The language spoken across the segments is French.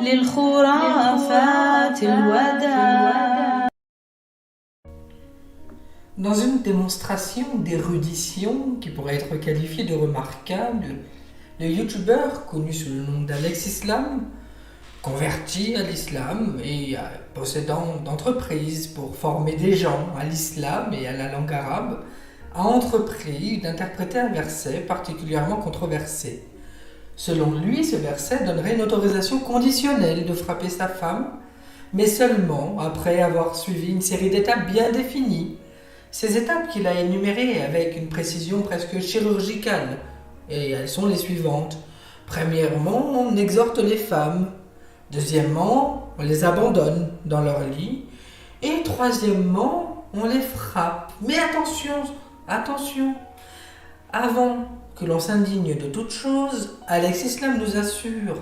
للخرافات الوداع. Dans une démonstration d'érudition qui pourrait être qualifiée de remarquable, le youtubeur connu sous le nom d'Alex Islam, converti à l'islam et possédant d'entreprises pour former des gens à l'islam et à la langue arabe, a entrepris d'interpréter un verset particulièrement controversé. Selon lui, ce verset donnerait une autorisation conditionnelle de frapper sa femme, mais seulement après avoir suivi une série d'étapes bien définies. Ces étapes qu'il a énumérées avec une précision presque chirurgicale, et elles sont les suivantes. Premièrement, on exhorte les femmes. Deuxièmement, on les abandonne dans leur lit. Et troisièmement, on les frappe. Mais attention, avant que l'on s'indigne de toute chose, Alex Islam nous assure,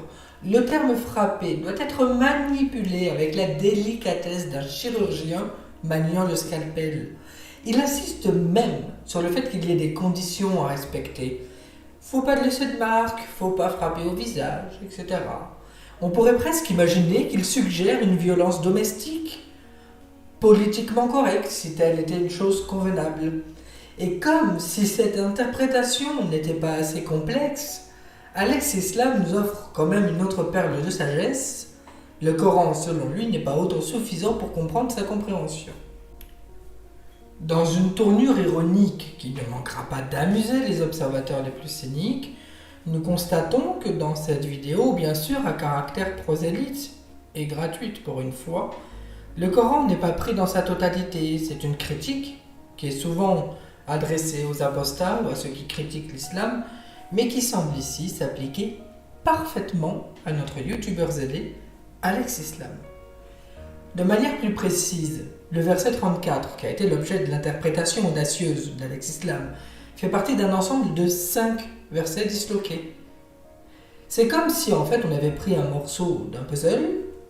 le terme frapper doit être manipulé avec la délicatesse d'un chirurgien maniant le scalpel. Il insiste même sur le fait qu'il y ait des conditions à respecter. Faut pas laisser de marque, faut pas frapper au visage, etc. On pourrait presque imaginer qu'il suggère une violence domestique, politiquement correcte si telle était une chose convenable. Et comme si cette interprétation n'était pas assez complexe, Alex Islam nous offre quand même une autre perle de sagesse. Le Coran, selon lui, n'est pas autosuffisant pour comprendre sa compréhension. Dans une tournure ironique qui ne manquera pas d'amuser les observateurs les plus cyniques, nous constatons que dans cette vidéo, bien sûr à caractère prosélyte et gratuite pour une fois, le Coran n'est pas pris dans sa totalité. C'est une critique qui est souvent adressée aux apostats ou à ceux qui critiquent l'islam, mais qui semble ici s'appliquer parfaitement à notre youtubeur zélé, Alex Islam. De manière plus précise, le verset 34, qui a été l'objet de l'interprétation audacieuse d'Alex Islam, fait partie d'un ensemble de 5 versets disloqués. C'est comme si en fait on avait pris un morceau d'un puzzle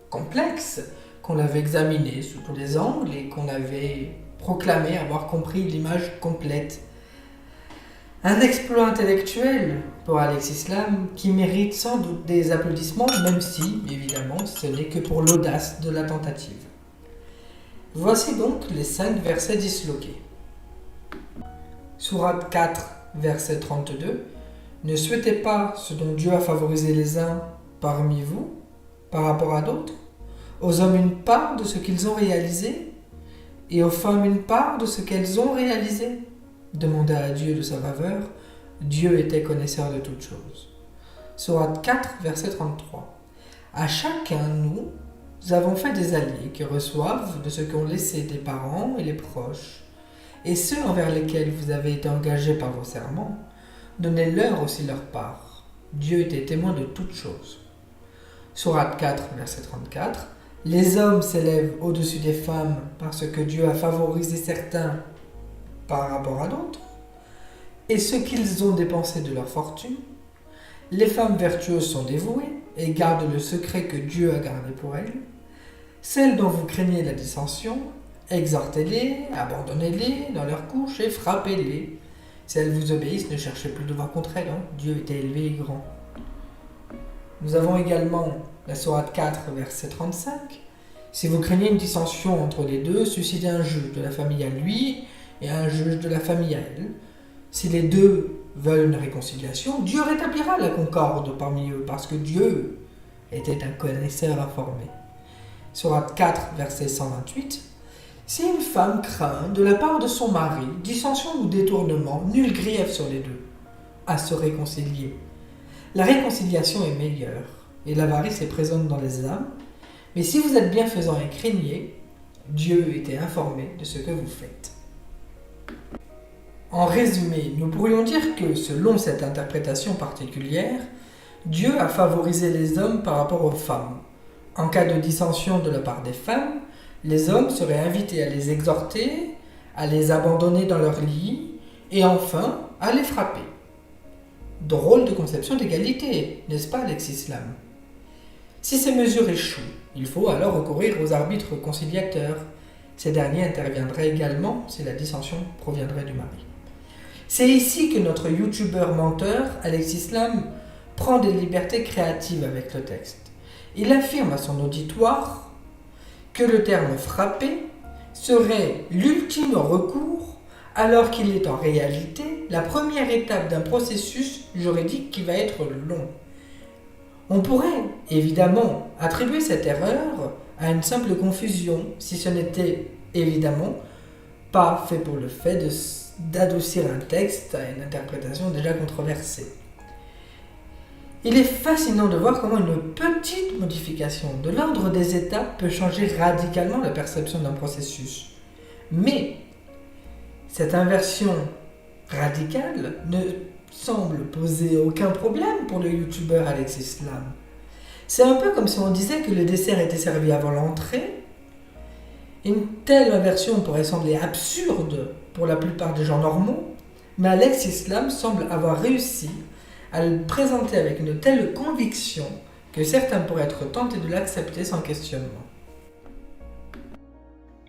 complexe, qu'on avait examiné sous tous les angles et qu'on avait proclamé avoir compris l'image complète. Un exploit intellectuel pour Alex Islam qui mérite sans doute des applaudissements, même si, évidemment, ce n'est que pour l'audace de la tentative. Voici donc les 5 versets disloqués. Sourate 4, verset 32. Ne souhaitez pas ce dont Dieu a favorisé les uns parmi vous par rapport à d'autres, aux hommes une part de ce qu'ils ont réalisé et aux femmes une part de ce qu'elles ont réalisé. Demanda à Dieu de sa faveur. Dieu était connaisseur de toutes choses. Sourate 4, verset 33. À chacun, nous avons fait des alliés qui reçoivent de ce qu'ont laissé des parents et les proches, et ceux envers lesquels vous avez été engagés par vos serments, donnez-leur aussi leur part. Dieu était témoin de toutes choses. Sourate 4, verset 34. Les hommes s'élèvent au-dessus des femmes parce que Dieu a favorisé certains par rapport à d'autres, et ce qu'ils ont dépensé de leur fortune. Les femmes vertueuses sont dévouées et gardent le secret que Dieu a gardé pour elles. Celles dont vous craignez la dissension, exhortez-les, abandonnez-les dans leur couche et frappez-les. Si elles vous obéissent, ne cherchez plus de devoir contre elles, Dieu était élevé et grand. Nous avons également la sourate 4, verset 35. Si vous craignez une dissension entre les deux, suscitez un juge de la famille à lui et un juge de la famille à elle. Si les deux veulent une réconciliation, Dieu rétablira la concorde parmi eux, parce que Dieu était un connaisseur informé. Sourate 4, verset 128. Si une femme craint de la part de son mari dissension ou détournement, nul grief sur les deux, à se réconcilier. La réconciliation est meilleure, et l'avarice est présente dans les âmes, mais si vous êtes bienfaisant et craignez, Dieu était informé de ce que vous faites. En résumé, nous pourrions dire que, selon cette interprétation particulière, Dieu a favorisé les hommes par rapport aux femmes. En cas de dissension de la part des femmes, les hommes seraient invités à les exhorter, à les abandonner dans leur lit, et enfin, à les frapper. Drôle de conception d'égalité, n'est-ce pas, Alex Islam? Si ces mesures échouent, il faut alors recourir aux arbitres conciliateurs. Ces derniers interviendraient également si la dissension proviendrait du mari. C'est ici que notre youtubeur menteur, Alex Islam, prend des libertés créatives avec le texte. Il affirme à son auditoire que le terme frapper serait l'ultime recours alors qu'il est en réalité la première étape d'un processus juridique qui va être long. On pourrait évidemment attribuer cette erreur à une simple confusion si ce n'était évidemment pas fait pour le fait d'adoucir un texte à une interprétation déjà controversée. Il est fascinant de voir comment une petite modification de l'ordre des étapes peut changer radicalement la perception d'un processus. Mais cette inversion radicale ne semble poser aucun problème pour le youtubeur Alexis Lam. C'est un peu comme si on disait que le dessert était servi avant l'entrée. Une telle inversion pourrait sembler absurde pour la plupart des gens normaux, mais Alexis Lam semble avoir réussi à le présenter avec une telle conviction que certains pourraient être tentés de l'accepter sans questionnement.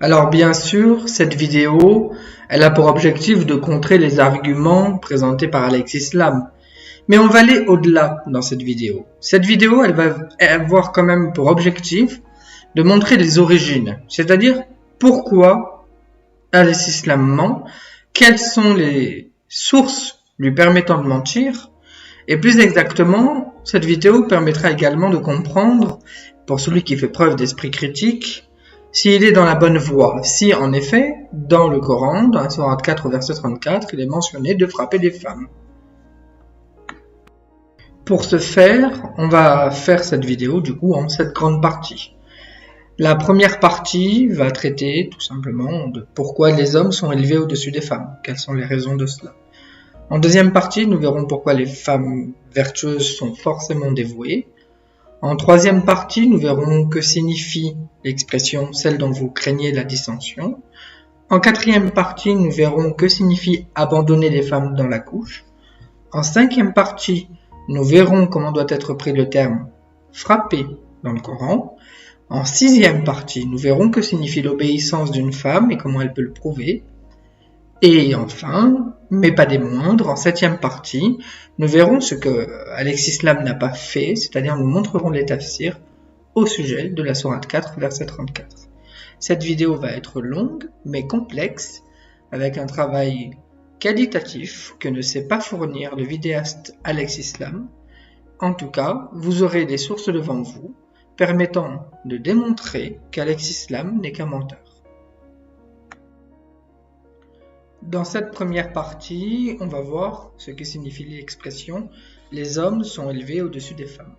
Alors bien sûr, cette vidéo, elle a pour objectif de contrer les arguments présentés par Alexis Lam. Mais on va aller au-delà dans cette vidéo. Cette vidéo, elle va avoir quand même pour objectif de montrer les origines, c'est-à-dire pourquoi Alexis Lam ment, quelles sont les sources lui permettant de mentir, et plus exactement, cette vidéo permettra également de comprendre, pour celui qui fait preuve d'esprit critique, s'il est dans la bonne voie, si en effet, dans le Coran, dans la sourate 4 au verset 34, il est mentionné de frapper les femmes. Pour ce faire, on va faire cette vidéo du coup en 7 grandes parties. La première partie va traiter tout simplement de pourquoi les hommes sont élevés au-dessus des femmes, quelles sont les raisons de cela. En deuxième partie, nous verrons pourquoi les femmes vertueuses sont forcément dévouées. En troisième partie, nous verrons que signifie l'expression « celle dont vous craignez la dissension ». En quatrième partie, nous verrons que signifie « abandonner les femmes dans la couche ». En cinquième partie, nous verrons comment doit être pris le terme « frapper » dans le Coran. En sixième partie, nous verrons que signifie l'obéissance d'une femme et comment elle peut le prouver. Et enfin, mais pas des moindres, en septième partie, nous verrons ce que Alexis Lam n'a pas fait, c'est-à-dire nous montrerons les tafsirs au sujet de la sourate 4, verset 34. Cette vidéo va être longue, mais complexe, avec un travail qualitatif que ne sait pas fournir le vidéaste Alexis Lam. En tout cas, vous aurez des sources devant vous, permettant de démontrer qu'Alexis Lam n'est qu'un menteur. Dans cette première partie, on va voir ce que signifie l'expression « les hommes sont élevés au-dessus des femmes ».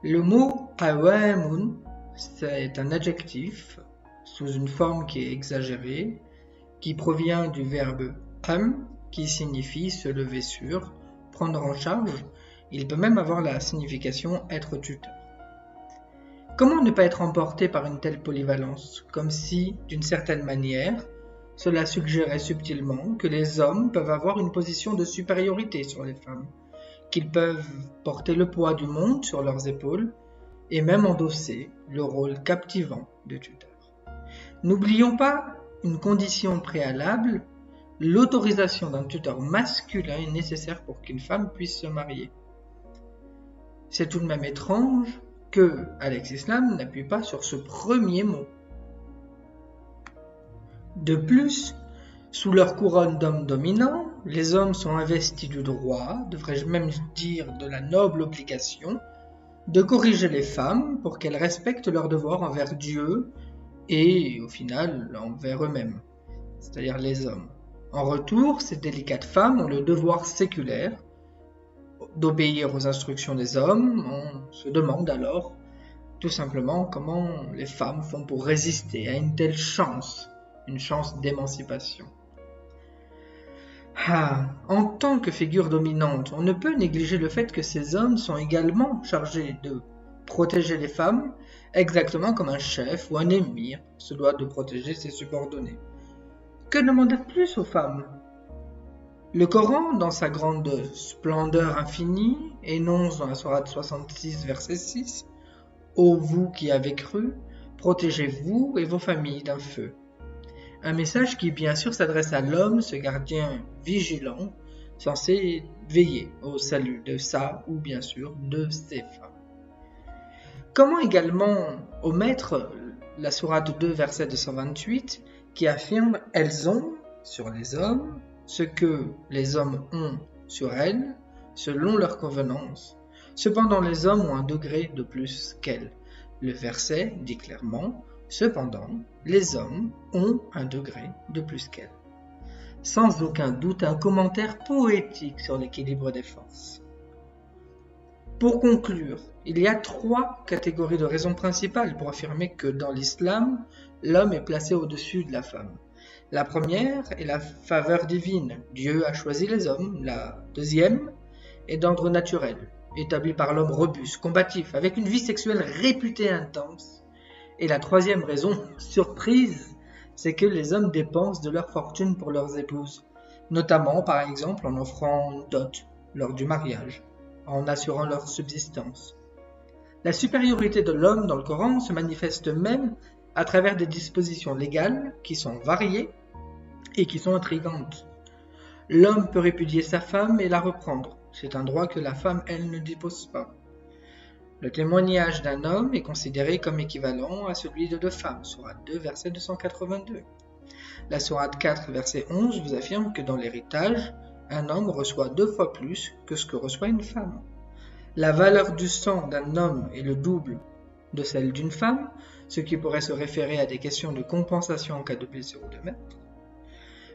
Le mot « awamun » c'est un adjectif sous une forme qui est exagérée, qui provient du verbe « am » qui signifie se lever sur, prendre en charge. Il peut même avoir la signification « être tuteur ». Comment ne pas être emporté par une telle polyvalence, comme si, d'une certaine manière, cela suggérait subtilement que les hommes peuvent avoir une position de supériorité sur les femmes, qu'ils peuvent porter le poids du monde sur leurs épaules et même endosser le rôle captivant de tuteur. N'oublions pas une condition préalable, l'autorisation d'un tuteur masculin est nécessaire pour qu'une femme puisse se marier. C'est tout de même étrange que Alexis Lam n'appuie pas sur ce premier mot. De plus, sous leur couronne d'hommes dominants, les hommes sont investis du droit, devrais-je même dire de la noble obligation, de corriger les femmes pour qu'elles respectent leurs devoirs envers Dieu et, au final, envers eux-mêmes, c'est-à-dire les hommes. En retour, ces délicates femmes ont le devoir séculaire d'obéir aux instructions des hommes. On se demande alors, tout simplement, comment les femmes font pour résister à une telle chance, une chance d'émancipation. En tant que figure dominante, on ne peut négliger le fait que ces hommes sont également chargés de protéger les femmes, exactement comme un chef ou un émir se doit de protéger ses subordonnés. Que demander de plus aux femmes ? Le Coran, dans sa grande splendeur infinie, énonce dans la sourate 66, verset 6 « Ô vous qui avez cru, protégez-vous et vos familles d'un feu ». Un message qui bien sûr s'adresse à l'homme, ce gardien vigilant, censé veiller au salut de sa ou bien sûr de ses femmes. Comment également omettre la sourate 2, verset 228, qui affirme « Elles ont sur les hommes ce que les hommes ont sur elles, selon leur convenance. Cependant, les hommes ont un degré de plus qu'elles. » Le verset dit clairement « Cependant, les hommes ont un degré de plus qu'elles. » Sans aucun doute, un commentaire poétique sur l'équilibre des forces. Pour conclure, il y a 3 catégories de raisons principales pour affirmer que dans l'islam, l'homme est placé au-dessus de la femme. La première est la faveur divine. Dieu a choisi les hommes. La deuxième est d'ordre naturel, établi par l'homme robuste, combatif, avec une vie sexuelle réputée intense. Et la troisième raison, surprise, c'est que les hommes dépensent de leur fortune pour leurs épouses, notamment par exemple en offrant dot lors du mariage, en assurant leur subsistance. La supériorité de l'homme dans le Coran se manifeste même à travers des dispositions légales qui sont variées et qui sont intrigantes. L'homme peut répudier sa femme et la reprendre. C'est un droit que la femme, elle, ne dispose pas. Le témoignage d'un homme est considéré comme équivalent à celui de 2 femmes, sourate 2, verset 282. La sourate 4, verset 11 vous affirme que dans l'héritage, un homme reçoit 2 fois plus que ce que reçoit une femme. La valeur du sang d'un homme est le double de celle d'une femme, ce qui pourrait se référer à des questions de compensation en cas de blessure ou de meurtre.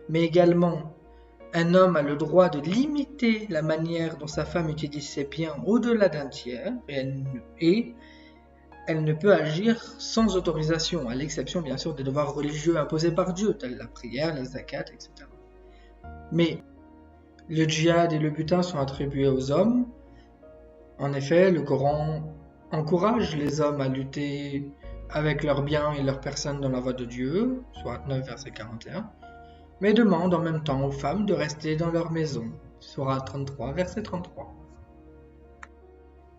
Mais également, un homme a le droit de limiter la manière dont sa femme utilise ses biens au-delà d'un tiers et elle ne peut agir sans autorisation, à l'exception bien sûr des devoirs religieux imposés par Dieu, tels la prière, la zakat, etc. Mais le djihad et le butin sont attribués aux hommes. En effet, le Coran encourage les hommes à lutter avec leurs biens et leurs personnes dans la voie de Dieu, sourate 9, verset 41, mais demande en même temps aux femmes de rester dans leur maison, sourate 33, verset 33.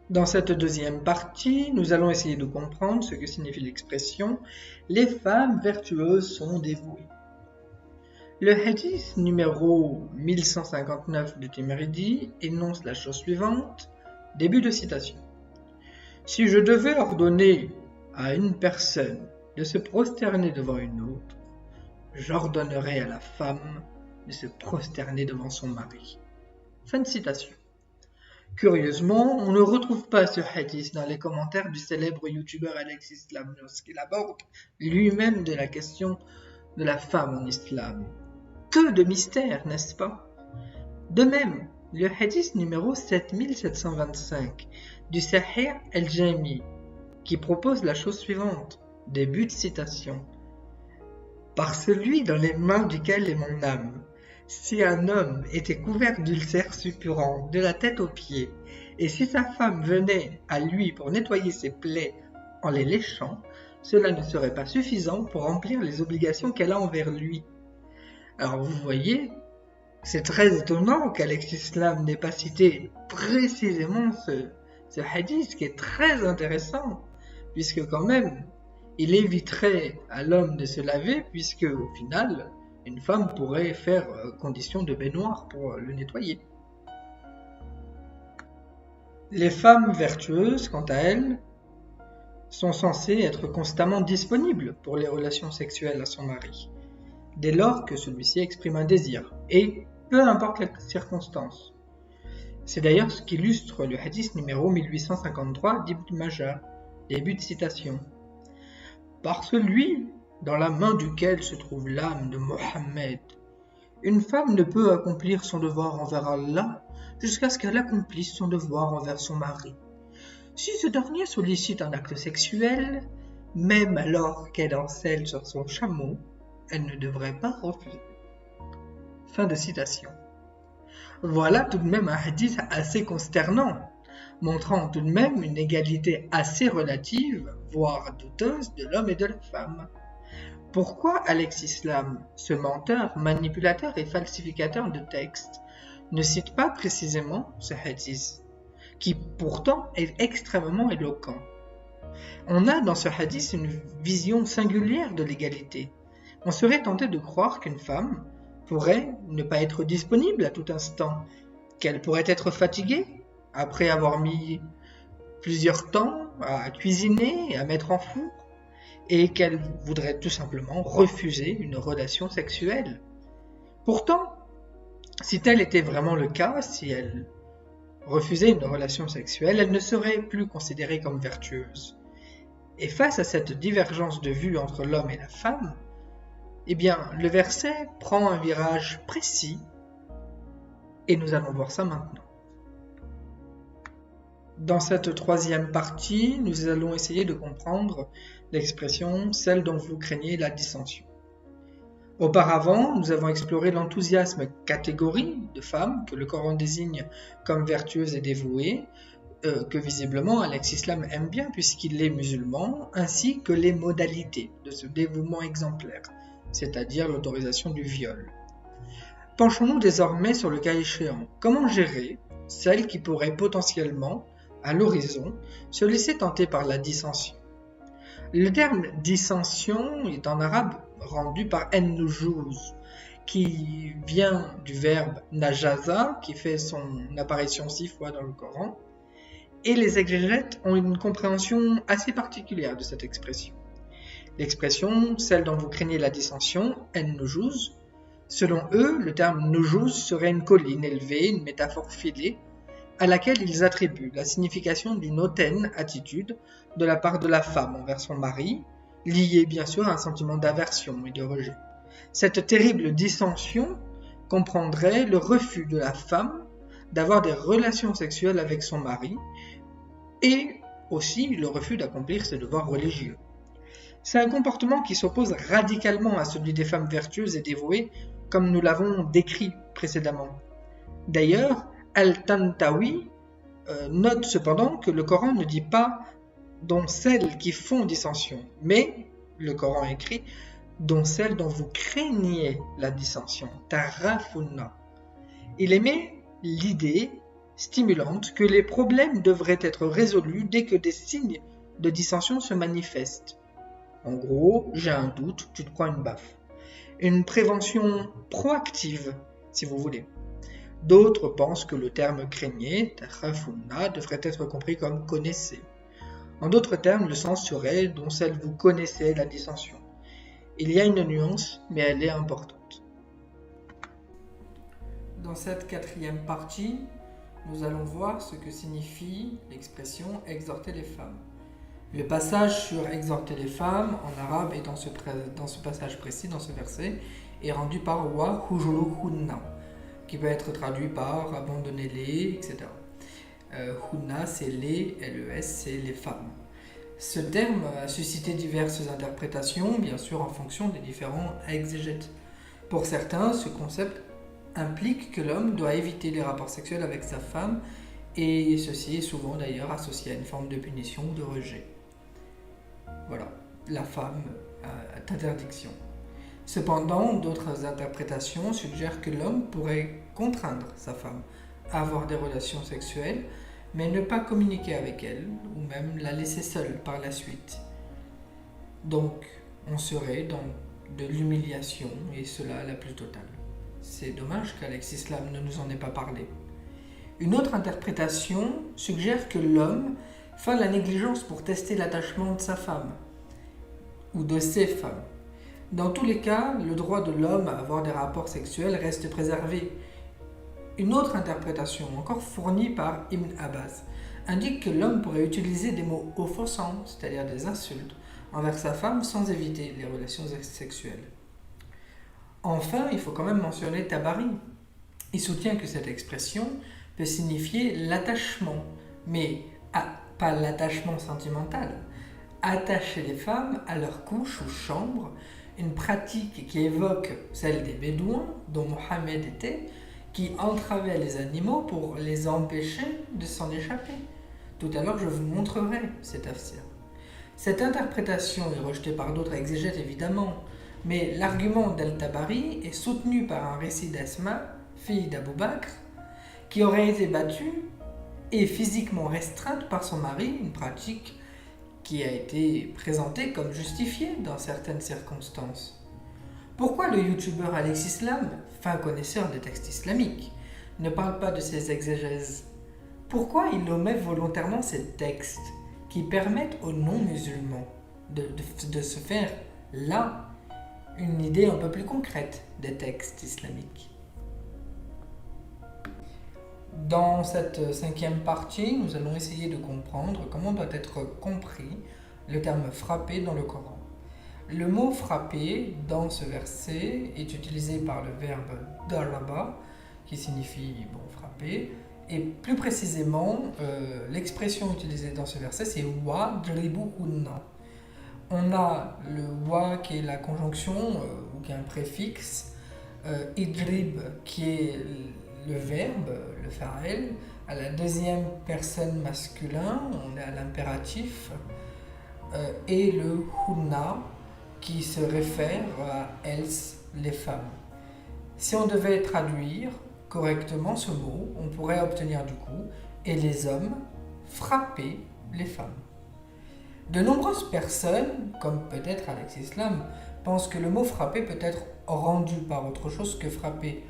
Dans cette deuxième partie, nous allons essayer de comprendre ce que signifie l'expression « les femmes vertueuses sont dévouées ». Le hadith numéro 1159 de Timiridi énonce la chose suivante, début de citation. « Si je devais ordonner à une personne de se prosterner devant une autre, j'ordonnerais à la femme de se prosterner devant son mari. » Fin de citation. Curieusement, on ne retrouve pas ce hadith dans les commentaires du célèbre youtubeur Alex Islam lorsqu'il aborde lui-même de la question de la femme en islam. Que de mystère, n'est-ce pas? De même, le hadith numéro 7725 du Sahih al-Jami qui propose la chose suivante, début de citation. Par celui dans les mains duquel est mon âme, si un homme était couvert d'ulcères suppurants de la tête aux pieds, et si sa femme venait à lui pour nettoyer ses plaies en les léchant, cela ne serait pas suffisant pour remplir les obligations qu'elle a envers lui. Alors vous voyez, c'est très étonnant qu'Alex Islam n'ait pas cité précisément ce hadith qui est très intéressant, puisque quand même, il éviterait à l'homme de se laver, puisque au final, une femme pourrait faire condition de baignoire pour le nettoyer. Les femmes vertueuses, quant à elles, sont censées être constamment disponibles pour les relations sexuelles à son mari, dès lors que celui-ci exprime un désir, et peu importe les circonstances. C'est d'ailleurs ce qu'illustre le hadith numéro 1853 d'Ibn Majah, début de citation. Par celui dans la main duquel se trouve l'âme de Mohammed, une femme ne peut accomplir son devoir envers Allah jusqu'à ce qu'elle accomplisse son devoir envers son mari. Si ce dernier sollicite un acte sexuel, même alors qu'elle enselle sur son chameau, elle ne devrait pas refuser. Fin de citation. Voilà tout de même un hadith assez consternant, montrant tout de même une égalité assez relative, voire douteuse, de l'homme et de la femme. Pourquoi Alex Islam, ce menteur, manipulateur et falsificateur de textes, ne cite pas précisément ce hadith, qui pourtant est extrêmement éloquent? On a dans ce hadith une vision singulière de l'égalité. On serait tenté de croire qu'une femme pourrait ne pas être disponible à tout instant, qu'elle pourrait être fatiguée après avoir mis plusieurs temps à cuisiner, à mettre en four, et qu'elle voudrait tout simplement refuser une relation sexuelle. Pourtant, si tel était vraiment le cas, si elle refusait une relation sexuelle, elle ne serait plus considérée comme vertueuse. Et face à cette divergence de vue entre l'homme et la femme, eh bien, le verset prend un virage précis, et nous allons voir ça maintenant. Dans cette troisième partie, nous allons essayer de comprendre l'expression « celle dont vous craignez la dissension ». Auparavant, nous avons exploré l'enthousiasme catégorie de femmes que le Coran désigne comme vertueuses et dévouées, que visiblement Alex Islam aime bien puisqu'il est musulman, ainsi que les modalités de ce dévouement exemplaire, c'est-à-dire l'autorisation du viol. Penchons-nous désormais sur le cas échéant. Comment gérer celle qui pourrait potentiellement, à l'horizon, se laisser tenter par la dissension? Le terme dissension est en arabe rendu par en-nujuz, qui vient du verbe najaza, qui fait son apparition 6 fois dans le Coran, et les exégètes ont une compréhension assez particulière de cette expression. L'expression, celle dont vous craignez la dissension, en-nujuz, selon eux, le terme nujuz serait une colline élevée, une métaphore filée, à laquelle ils attribuent la signification d'une hautaine attitude de la part de la femme envers son mari, liée bien sûr à un sentiment d'aversion et de rejet. Cette terrible dissension comprendrait le refus de la femme d'avoir des relations sexuelles avec son mari et aussi le refus d'accomplir ses devoirs religieux. C'est un comportement qui s'oppose radicalement à celui des femmes vertueuses et dévouées, comme nous l'avons décrit précédemment. D'ailleurs, Al-Tantawi note cependant que le Coran ne dit pas « dont celles qui font dissension », mais le Coran écrit « dont celles dont vous craignez la dissension », tarafunna. Il émet l'idée stimulante que les problèmes devraient être résolus dès que des signes de dissension se manifestent. En gros, j'ai un doute, tu te crois une baffe. Une prévention proactive, si vous voulez. D'autres pensent que le terme craignez, tarafunna, devrait être compris comme connaissez. En d'autres termes, le sens serait dont celle vous connaissez la dissension. Il y a une nuance, mais elle est importante. Dans cette quatrième partie, nous allons voir ce que signifie l'expression « exhorter les femmes ». Le passage sur « exhorter les femmes » en arabe et dans ce passage précis, dans ce verset, est rendu par « wa hujuluhunna » qui peut être traduit par « abandonnez-les », etc. Hunna, c'est les, L-E-S, c'est les femmes. Ce terme a suscité diverses interprétations, bien sûr en fonction des différents exégètes. Pour certains, ce concept implique que l'homme doit éviter les rapports sexuels avec sa femme, et ceci est souvent d'ailleurs associé à une forme de punition ou de rejet. Voilà, la femme a interdiction. Cependant, d'autres interprétations suggèrent que l'homme pourrait contraindre sa femme à avoir des relations sexuelles, mais ne pas communiquer avec elle, ou même la laisser seule par la suite. Donc, on serait dans de l'humiliation, et cela la plus totale. C'est dommage qu'Alex Islam ne nous en ait pas parlé. Une autre interprétation suggère que l'homme fait la négligence pour tester l'attachement de sa femme, ou de ses femmes. Dans tous les cas, le droit de l'homme à avoir des rapports sexuels reste préservé. Une autre interprétation, encore fournie par Ibn Abbas, indique que l'homme pourrait utiliser des mots offensants, c'est-à-dire des insultes, envers sa femme sans éviter les relations sexuelles. Enfin, il faut quand même mentionner Tabari. Il soutient que cette expression peut signifier l'attachement, mais pas l'attachement sentimental. Attacher les femmes à leur couche ou chambre, une pratique qui évoque celle des Bédouins, dont Mohammed était, qui entravaient les animaux pour les empêcher de s'en échapper. Tout à l'heure, je vous montrerai cet tafsir. Cette interprétation est rejetée par d'autres exégètes évidemment, mais l'argument d'Al-Tabari est soutenu par un récit d'Asma, fille d'Abou Bakr, qui aurait été battue et physiquement restreinte par son mari, une pratique qui a été présentée comme justifiée dans certaines circonstances. Pourquoi le youtubeur Alex Islam, fin connaisseur des textes islamiques, ne parle pas de ces exégèses? Pourquoi il omet volontairement ces textes qui permettent aux non-musulmans de se faire là une idée un peu plus concrète des textes islamiques. Dans cette 5e partie, nous allons essayer de comprendre comment doit être compris le terme frapper dans le Coran. Le mot frapper dans ce verset est utilisé par le verbe daraba, qui signifie frapper, et plus précisément, l'expression utilisée dans ce verset c'est wadribuhunna. On a le wa qui est la conjonction ou qui est un préfixe, idrib qui est le verbe, le fa'il, à la deuxième personne masculin, on est à l'impératif, et le hunna qui se réfère à elles, les femmes. Si on devait traduire correctement ce mot, on pourrait obtenir du coup « et les hommes frapper les femmes ». De nombreuses personnes, comme peut-être Alex Islam, pensent que le mot « frapper » peut être rendu par autre chose que « frapper ».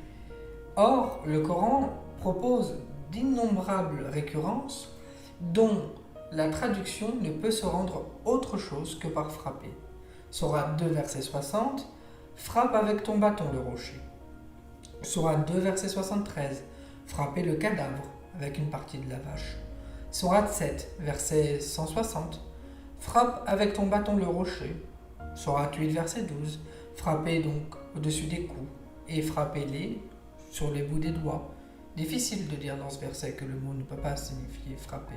Or, le Coran propose d'innombrables récurrences dont la traduction ne peut se rendre autre chose que par frapper. Sourate 2, verset 60, « Frappe avec ton bâton le rocher ». Sourate 2, verset 73, « Frapper le cadavre avec une partie de la vache ». Sourate 7, verset 160, « Frappe avec ton bâton le rocher ». Sourate 8, verset 12, « Frappez donc au-dessus des coups et frappez-les sur les bouts des doigts ». Difficile de dire dans ce verset que le mot ne peut pas signifier frapper.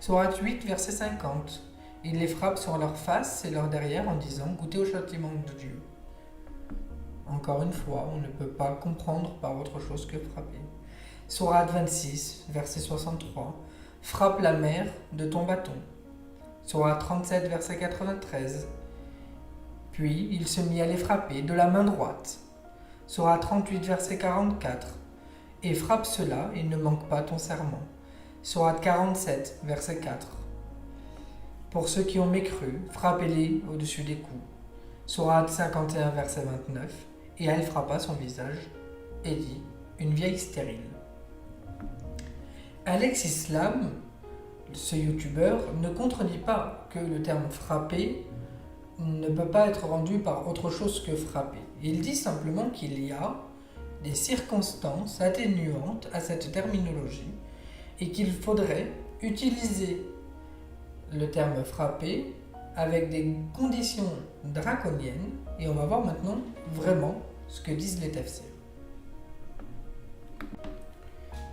Sourate 8, verset 50, « Il les frappe sur leur face et leur derrière en disant « Goûtez au châtiment de Dieu ». Encore une fois, on ne peut pas comprendre par autre chose que frapper. Sourate 26, verset 63, « Frappe la mer de ton bâton ». Sourate 37, verset 93, « Puis il se mit à les frapper de la main droite ». Sourate 38, verset 44, « Et frappe cela et ne manque pas ton serment ». Sourate 47, verset 4, « Pour ceux qui ont mécru, frappez-les au-dessus des coups ». Sourate 51, verset 29, « Et elle frappa son visage et dit, une vieille stérile ». Alex Islam, ce youtubeur, ne contredit pas que le terme frapper ne peut pas être rendu par autre chose que frapper. Il dit simplement qu'il y a des circonstances atténuantes à cette terminologie et qu'il faudrait utiliser le terme frapper avec des conditions draconiennes, et on va voir maintenant vraiment ce que disent les tafsirs.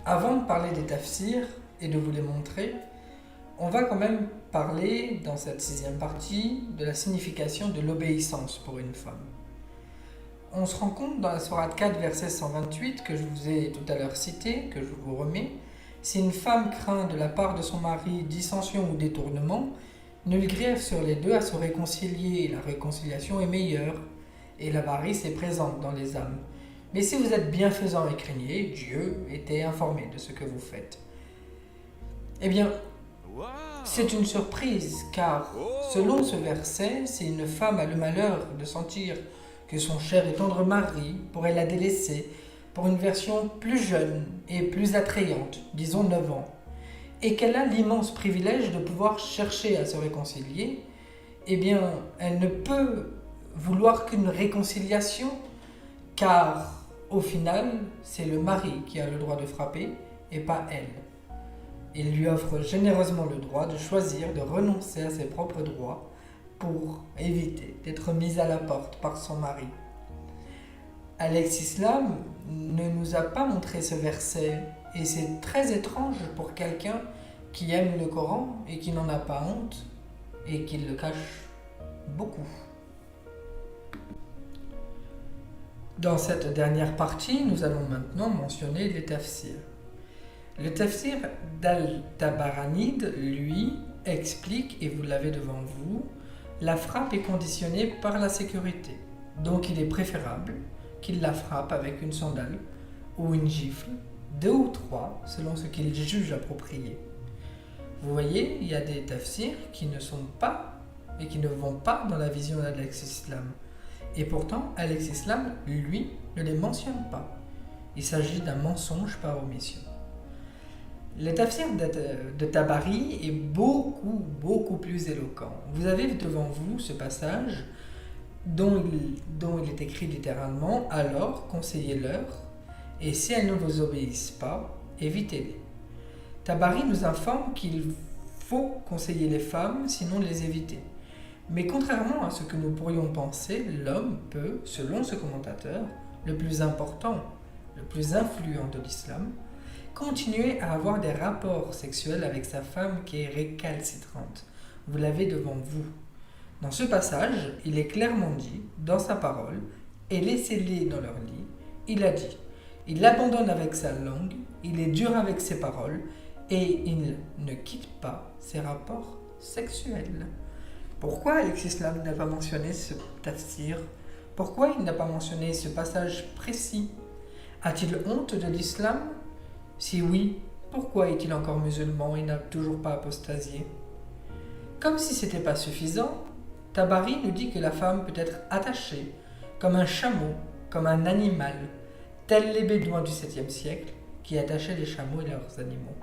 Avant de parler des tafsirs et de vous les montrer, on va quand même parler dans cette 6e partie de la signification de l'obéissance pour une femme. On se rend compte dans la sourate 4, verset 128, que je vous ai tout à l'heure cité, que je vous remets, si une femme craint de la part de son mari dissension ou détournement, nul grief sur les deux à se réconcilier, la réconciliation est meilleure, et l'avarice est présente dans les âmes. Mais si vous êtes bienfaisant et craignez, Dieu était informé de ce que vous faites. Eh bien, c'est une surprise, car selon ce verset, si une femme a le malheur de sentir que son cher et tendre mari pourrait la délaisser pour une version plus jeune et plus attrayante, disons 9 ans, et qu'elle a l'immense privilège de pouvoir chercher à se réconcilier, eh bien, elle ne peut vouloir qu'une réconciliation, car au final, c'est le mari qui a le droit de frapper et pas elle. Il lui offre généreusement le droit de choisir de renoncer à ses propres droits pour éviter d'être mise à la porte par son mari. Alex Islam ne nous a pas montré ce verset, et c'est très étrange pour quelqu'un qui aime le Coran et qui n'en a pas honte et qui le cache beaucoup. Dans cette dernière partie, nous allons maintenant mentionner les tafsirs. Le tafsir d'Al-Tabaranid, lui, explique, et vous l'avez devant vous, la frappe est conditionnée par la sécurité. Donc il est préférable qu'il la frappe avec une sandale ou une gifle, 2 ou 3, selon ce qu'il juge approprié. Vous voyez, il y a des tafsirs qui ne sont pas et qui ne vont pas dans la vision d'Alex Islam. Et pourtant, Alex Islam, lui, ne les mentionne pas. Il s'agit d'un mensonge par omission. Le tafsir de Tabari est beaucoup plus éloquent. Vous avez devant vous ce passage dont il est écrit littéralement « Alors, conseillez-leur, et si elles ne vous obéissent pas, évitez-les ». Tabari nous informe qu'il faut conseiller les femmes, sinon les éviter. Mais contrairement à ce que nous pourrions penser, l'homme peut, selon ce commentateur, le plus important, le plus influent de l'islam, continuer à avoir des rapports sexuels avec sa femme qui est récalcitrante. Vous l'avez devant vous. Dans ce passage, il est clairement dit, dans sa parole, « Et laissez-les dans leur lit », il a dit, il abandonne avec sa langue, il est dur avec ses paroles, et il ne quitte pas ses rapports sexuels. Pourquoi Al-Islam n'a pas mentionné ce tafsir? Pourquoi il n'a pas mentionné ce passage précis? A-t-il honte de l'islam? Si oui, pourquoi est-il encore musulman et n'a toujours pas apostasié? Comme si ce n'était pas suffisant, Tabari nous dit que la femme peut être attachée, comme un chameau, comme un animal, tels les Bédouins du 7e siècle qui attachaient les chameaux et leurs animaux.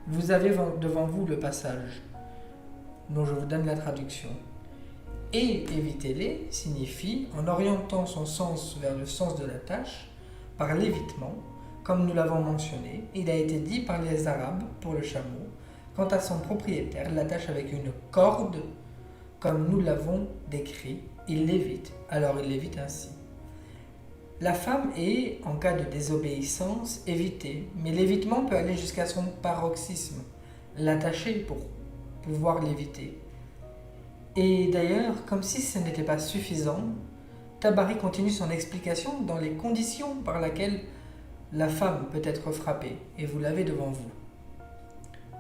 Vous avez devant vous le passage, dont je vous donne la traduction. Et évitez-les signifie, en orientant son sens vers le sens de la tâche, par l'évitement, comme nous l'avons mentionné, il a été dit par les Arabes pour le chameau, quant à son propriétaire l'attache avec une corde, comme nous l'avons décrit, il l'évite, alors il l'évite ainsi. La femme est, en cas de désobéissance, évitée, mais l'évitement peut aller jusqu'à son paroxysme, l'attacher pour pouvoir l'éviter. Et d'ailleurs, comme si ce n'était pas suffisant, Tabari continue son explication dans les conditions par lesquelles la femme peut être frappée, et vous l'avez devant vous.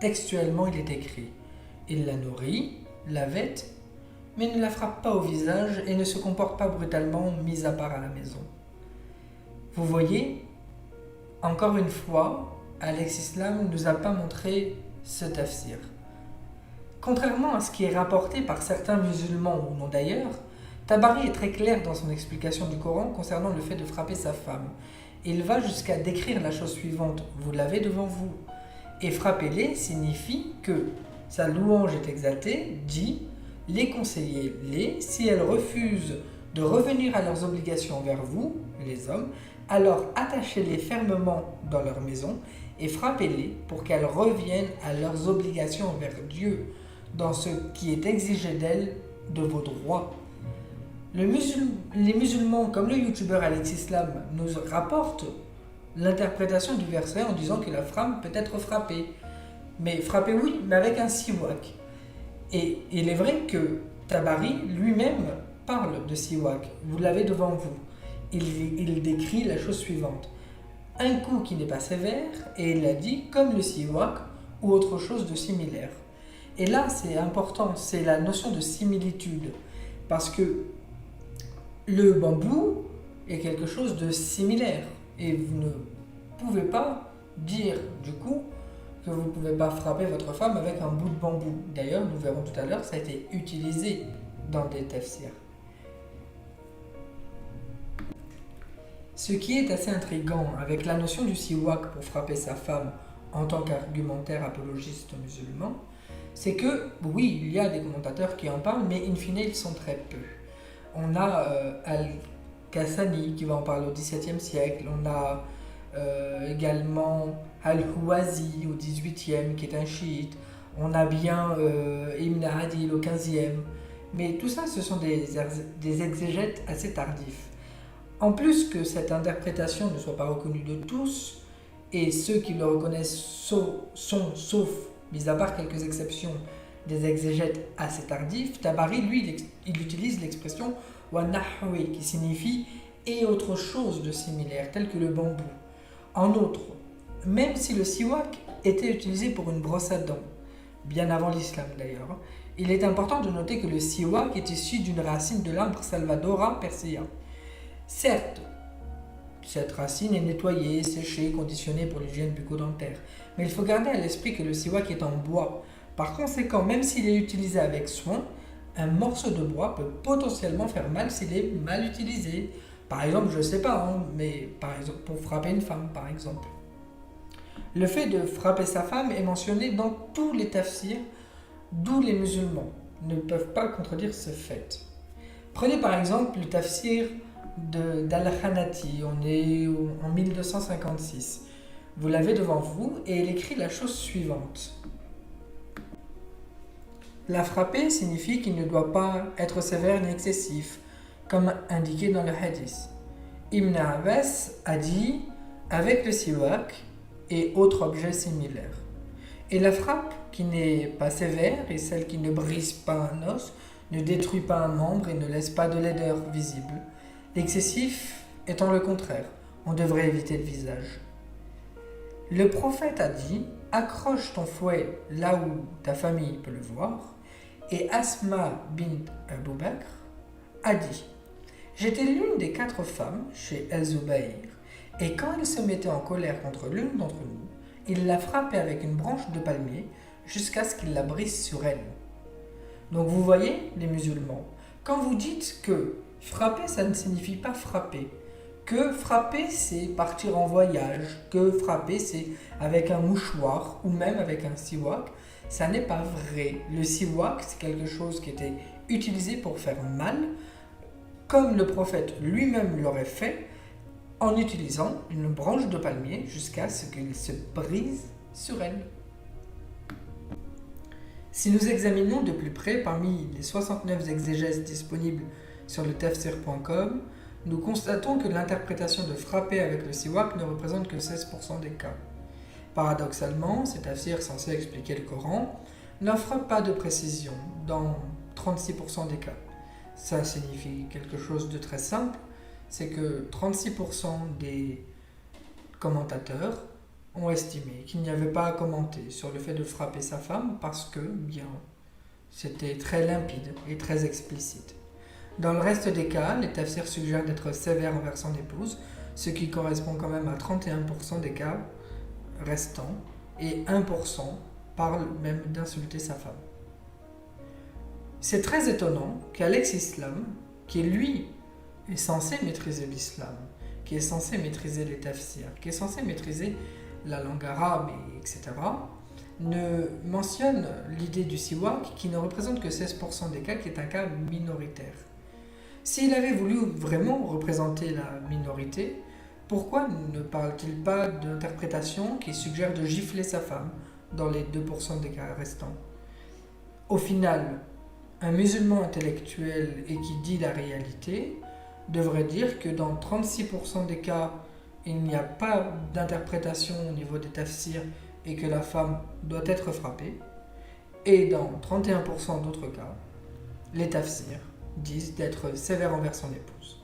Textuellement, il est écrit « Il la nourrit, la vête, mais ne la frappe pas au visage et ne se comporte pas brutalement, mis à part à la maison. » Vous voyez, encore une fois, Al-Islam ne nous a pas montré ce tafsir. Contrairement à ce qui est rapporté par certains musulmans ou non d'ailleurs, Tabari est très clair dans son explication du Coran concernant le fait de frapper sa femme. Il va jusqu'à décrire la chose suivante, vous l'avez devant vous. Et frappez-les signifie que sa louange est exaltée, dit les conseillez-les si elles refusent de revenir à leurs obligations envers vous, les hommes, alors attachez-les fermement dans leur maison et frappez-les pour qu'elles reviennent à leurs obligations envers Dieu, dans ce qui est exigé d'elles de vos droits. Les musulmans, comme le youtubeur Al-Islam, nous rapportent l'interprétation du verset en disant que la femme peut être frappée. Mais frappée, oui, mais avec un siwak. Et il est vrai que Tabari lui-même parle de siwak. Vous l'avez devant vous. Il décrit la chose suivante. Un coup qui n'est pas sévère, et il a dit comme le siwak ou autre chose de similaire. Et là, c'est important, c'est la notion de similitude. Parce que le bambou est quelque chose de similaire. Et vous ne pouvez pas dire, du coup, que vous ne pouvez pas frapper votre femme avec un bout de bambou. D'ailleurs, nous verrons tout à l'heure, ça a été utilisé dans des tafsirs. Ce qui est assez intriguant avec la notion du siwak pour frapper sa femme en tant qu'argumentaire apologiste musulman, c'est que, oui, il y a des commentateurs qui en parlent, mais in fine, ils sont très peu. On a Al-Qassani qui va en parler au XVIIe siècle, on a également Al-Huwazi au XVIIIe qui est un chiite, on a bien Ibn Adil au XVe, mais tout ça ce sont des exégètes assez tardifs. En plus que cette interprétation ne soit pas reconnue de tous, et ceux qui le reconnaissent sont, sauf, mis à part quelques exceptions, des exégètes assez tardifs, Tabari, lui, il utilise l'expression « wa nahwi » qui signifie « et autre chose de similaire », tel que le bambou. En outre, même si le siwak était utilisé pour une brosse à dents, bien avant l'islam d'ailleurs, il est important de noter que le siwak est issu d'une racine de l'arbre Salvadora persea. Certes, cette racine est nettoyée, séchée, conditionnée pour l'hygiène bucco-dentaire, mais il faut garder à l'esprit que le siwak est en bois. Par conséquent, même s'il est utilisé avec soin, un morceau de bois peut potentiellement faire mal s'il est mal utilisé. Par exemple, je ne sais pas, mais par exemple, pour frapper une femme, par exemple. Le fait de frapper sa femme est mentionné dans tous les tafsirs, d'où les musulmans ne peuvent pas contredire ce fait. Prenez par exemple le tafsir d'Al-Khanati, on est en 1256. Vous l'avez devant vous et il écrit la chose suivante. La frapper signifie qu'il ne doit pas être sévère ni excessif, comme indiqué dans le hadith. Ibn Abbas a dit avec le siwak et autres objets similaires. Et la frappe qui n'est pas sévère est celle qui ne brise pas un os, ne détruit pas un membre et ne laisse pas de laideur visible. L'excessif étant le contraire, on devrait éviter le visage. Le prophète a dit « Accroche ton fouet là où ta famille peut le voir » et Asma bint Abu Bakr a dit « J'étais l'une des 4 femmes chez El-Zubayr et quand elle se mettait en colère contre l'une d'entre nous, il la frappait avec une branche de palmier jusqu'à ce qu'il la brise sur elle. » Donc vous voyez les musulmans, quand vous dites que frapper ça ne signifie pas frapper, que frapper c'est partir en voyage, que frapper c'est avec un mouchoir ou même avec un siwak, ça n'est pas vrai. Le siwak c'est quelque chose qui était utilisé pour faire mal, comme le prophète lui-même l'aurait fait en utilisant une branche de palmier jusqu'à ce qu'il se brise sur elle. Si nous examinons de plus près parmi les 69 exégèses disponibles sur le tafsir.com, nous constatons que l'interprétation de frapper avec le siwak ne représente que 16% des cas. Paradoxalement, ces tafsirs censés expliquer le Coran n'offrent pas de précision dans 36% des cas. Ça signifie quelque chose de très simple, c'est que 36% des commentateurs ont estimé qu'il n'y avait pas à commenter sur le fait de frapper sa femme parce que, bien, c'était très limpide et très explicite. Dans le reste des cas, les tafsirs suggèrent d'être sévère envers son épouse, ce qui correspond quand même à 31% des cas restants, et 1% parle même d'insulter sa femme. C'est très étonnant qu'Alex Islam, qui lui est censé maîtriser l'islam, qui est censé maîtriser les tafsirs, qui est censé maîtriser la langue arabe, etc., ne mentionne l'idée du siwak qui ne représente que 16% des cas, qui est un cas minoritaire. S'il avait voulu vraiment représenter la minorité, pourquoi ne parle-t-il pas d'interprétation qui suggère de gifler sa femme dans les 2% des cas restants? Au final, un musulman intellectuel et qui dit la réalité devrait dire que dans 36% des cas, il n'y a pas d'interprétation au niveau des tafsirs et que la femme doit être frappée. Et dans 31% d'autres cas, les tafsirs disent d'être sévère envers son épouse.